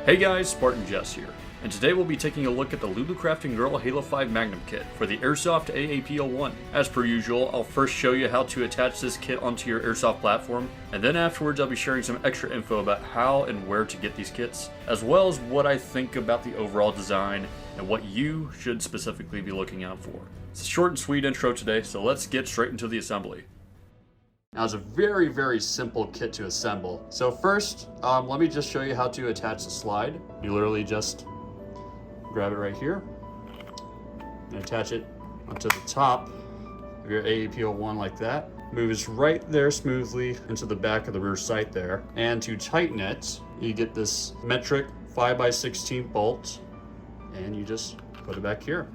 Hey guys, Spartan Jess here, and today we'll be taking a look at the Lulu Crafting Girl Halo 5 Magnum kit for the Airsoft AAP01. As per usual, I'll first show you how to attach this kit onto your Airsoft platform, and then afterwards I'll be sharing some extra info about how and where to get these kits, as well as what I think about the overall design and what you should specifically be looking out for. It's a short and sweet intro today, so let's get straight into the assembly. Now, it's a very simple kit to assemble. So first, let me just show you how to attach the slide. You literally just grab it right here and attach it onto the top of your AAP01 like that. Moves right there smoothly into the back of the rear sight there. And to tighten it, you get this metric 5x16 bolt and you just put it back here.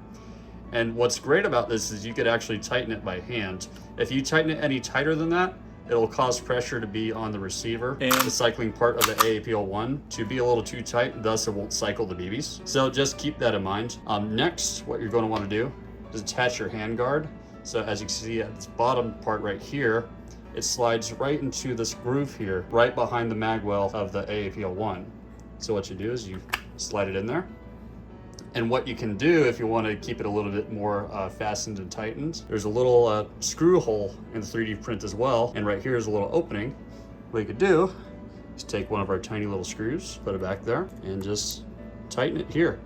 And what's great about this is you could actually tighten it by hand. If you tighten it any tighter than that, it'll cause pressure to be on the receiver and the cycling part of the AAP01 to be a little too tight, thus it won't cycle the BBs. So just keep that in mind. Next, what you're going to want to do is attach your handguard. So as you can see at this bottom part right here, it slides right into this groove here, right behind the mag well of the AAP01. So what you do is you slide it in there. And what you can do if you want to keep it a little bit more fastened and tightened, there's a little screw hole in the 3D print as well. And right here is a little opening. What you could do is take one of our tiny little screws, put it back there, and just tighten it here.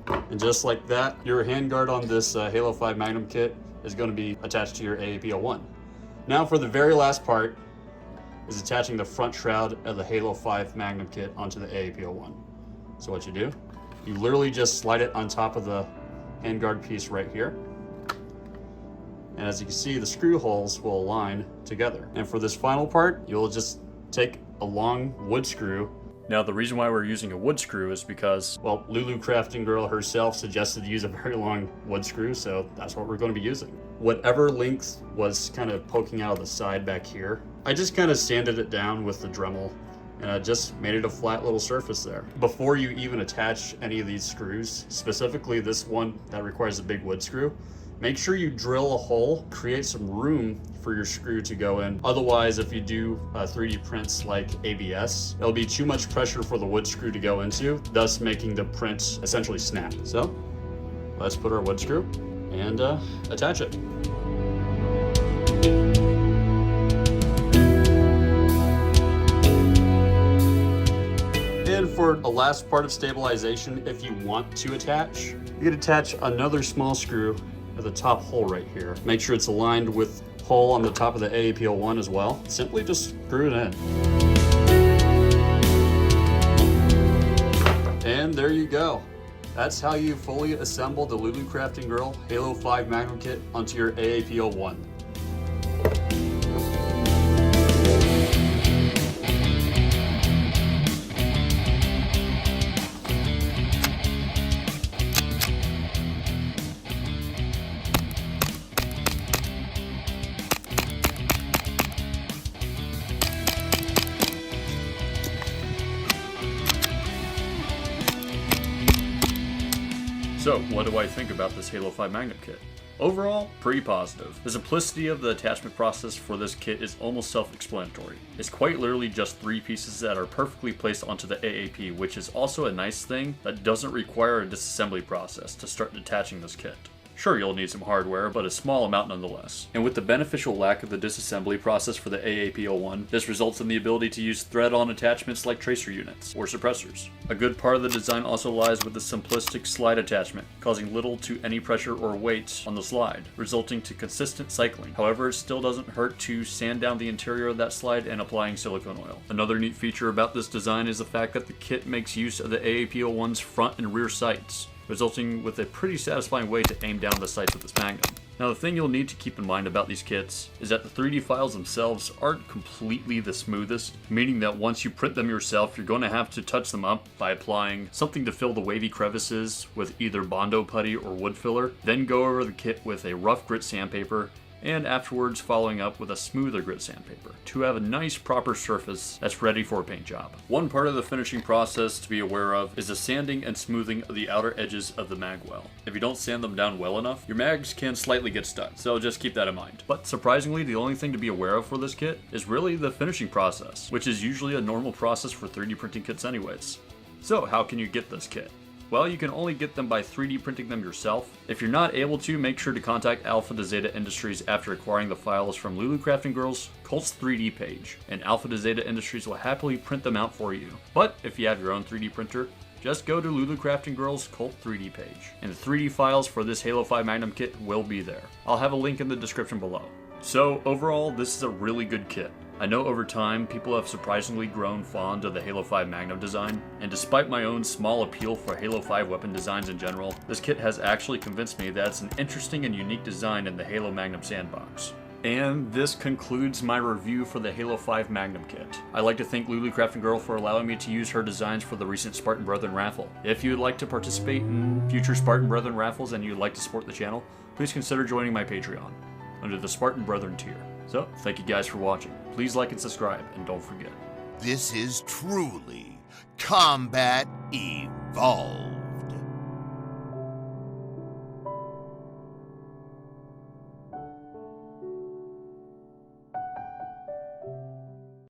And just like that, your handguard on this Halo 5 Magnum kit is going to be attached to your AAP01. Now for the very last part is attaching the front shroud of the Halo 5 Magnum kit onto the AAP01. So what you do, you literally just slide it on top of the handguard piece right here. And as you can see, the screw holes will align together. And for this final part, you'll just take a long wood screw. Now, the reason why we're using a wood screw is because, well, Lulu Crafting Girl herself suggested to use a very long wood screw, so that's what we're going to be using. Whatever length was kind of poking out of the side back here, I just kind of sanded it down with the Dremel and just made it a flat little surface there. Before you even attach any of these screws, specifically this one that requires a big wood screw, make sure you drill a hole, create some room for your screw to go in. Otherwise, if you do 3D prints like ABS, it'll be too much pressure for the wood screw to go into, thus making the print essentially snap. So let's put our wood screw and attach it. And for a last part of stabilization, if you want to attach, you can attach another small screw at the top hole right here. Make sure it's aligned with hole on the top of the AAP01 as well. Simply just screw it in. And there you go. That's how you fully assemble the Lulu Crafting Girl Halo 5 Magnum kit onto your AAP01. So, what do I think about this Halo 5 Magnum kit? Overall, pretty positive. The simplicity of the attachment process for this kit is almost self-explanatory. It's quite literally just 3 pieces that are perfectly placed onto the AAP, which is also a nice thing that doesn't require a disassembly process to start detaching this kit. Sure, you'll need some hardware, but a small amount nonetheless. And with the beneficial lack of the disassembly process for the AAP01, this results in the ability to use thread-on attachments like tracer units or suppressors. A good part of the design also lies with the simplistic slide attachment, causing little to any pressure or weight on the slide, resulting to consistent cycling. However, it still doesn't hurt to sand down the interior of that slide and applying silicone oil. Another neat feature about this design is the fact that the kit makes use of the AAP01's front and rear sights, resulting with a pretty satisfying way to aim down the sights with this Magnum. Now, the thing you'll need to keep in mind about these kits is that the 3D files themselves aren't completely the smoothest, meaning that once you print them yourself, you're going to have to touch them up by applying something to fill the wavy crevices with either Bondo putty or wood filler, then go over the kit with a rough grit sandpaper, and afterwards following up with a smoother grit sandpaper to have a nice proper surface that's ready for a paint job. One part of the finishing process to be aware of is the sanding and smoothing of the outer edges of the mag well. If you don't sand them down well enough, your mags can slightly get stuck, so just keep that in mind. But surprisingly, the only thing to be aware of for this kit is really the finishing process, which is usually a normal process for 3D printing kits anyways. So how can you get this kit? Well, you can only get them by 3D printing them yourself. If you're not able to, make sure to contact Alpha to Zeta Industries after acquiring the files from Lulu Crafting Girl's Colt's 3D page, and Alpha to Zeta Industries will happily print them out for you. But if you have your own 3D printer, just go to Lulu Crafting Girl's Colt 3D page, and the 3D files for this Halo 5 Magnum kit will be there. I'll have a link in the description below. So overall, this is a really good kit. I know over time, people have surprisingly grown fond of the Halo 5 Magnum design, and despite my own small appeal for Halo 5 weapon designs in general, this kit has actually convinced me that it's an interesting and unique design in the Halo Magnum sandbox. And this concludes my review for the Halo 5 Magnum kit. I'd like to thank Lulu Crafting Girl for allowing me to use her designs for the recent Spartan Brethren raffle. If you'd like to participate in future Spartan Brethren raffles and you'd like to support the channel, please consider joining my Patreon under the Spartan Brethren tier. So, thank you guys for watching. Please like and subscribe, and don't forget. This is truly Combat Evolved.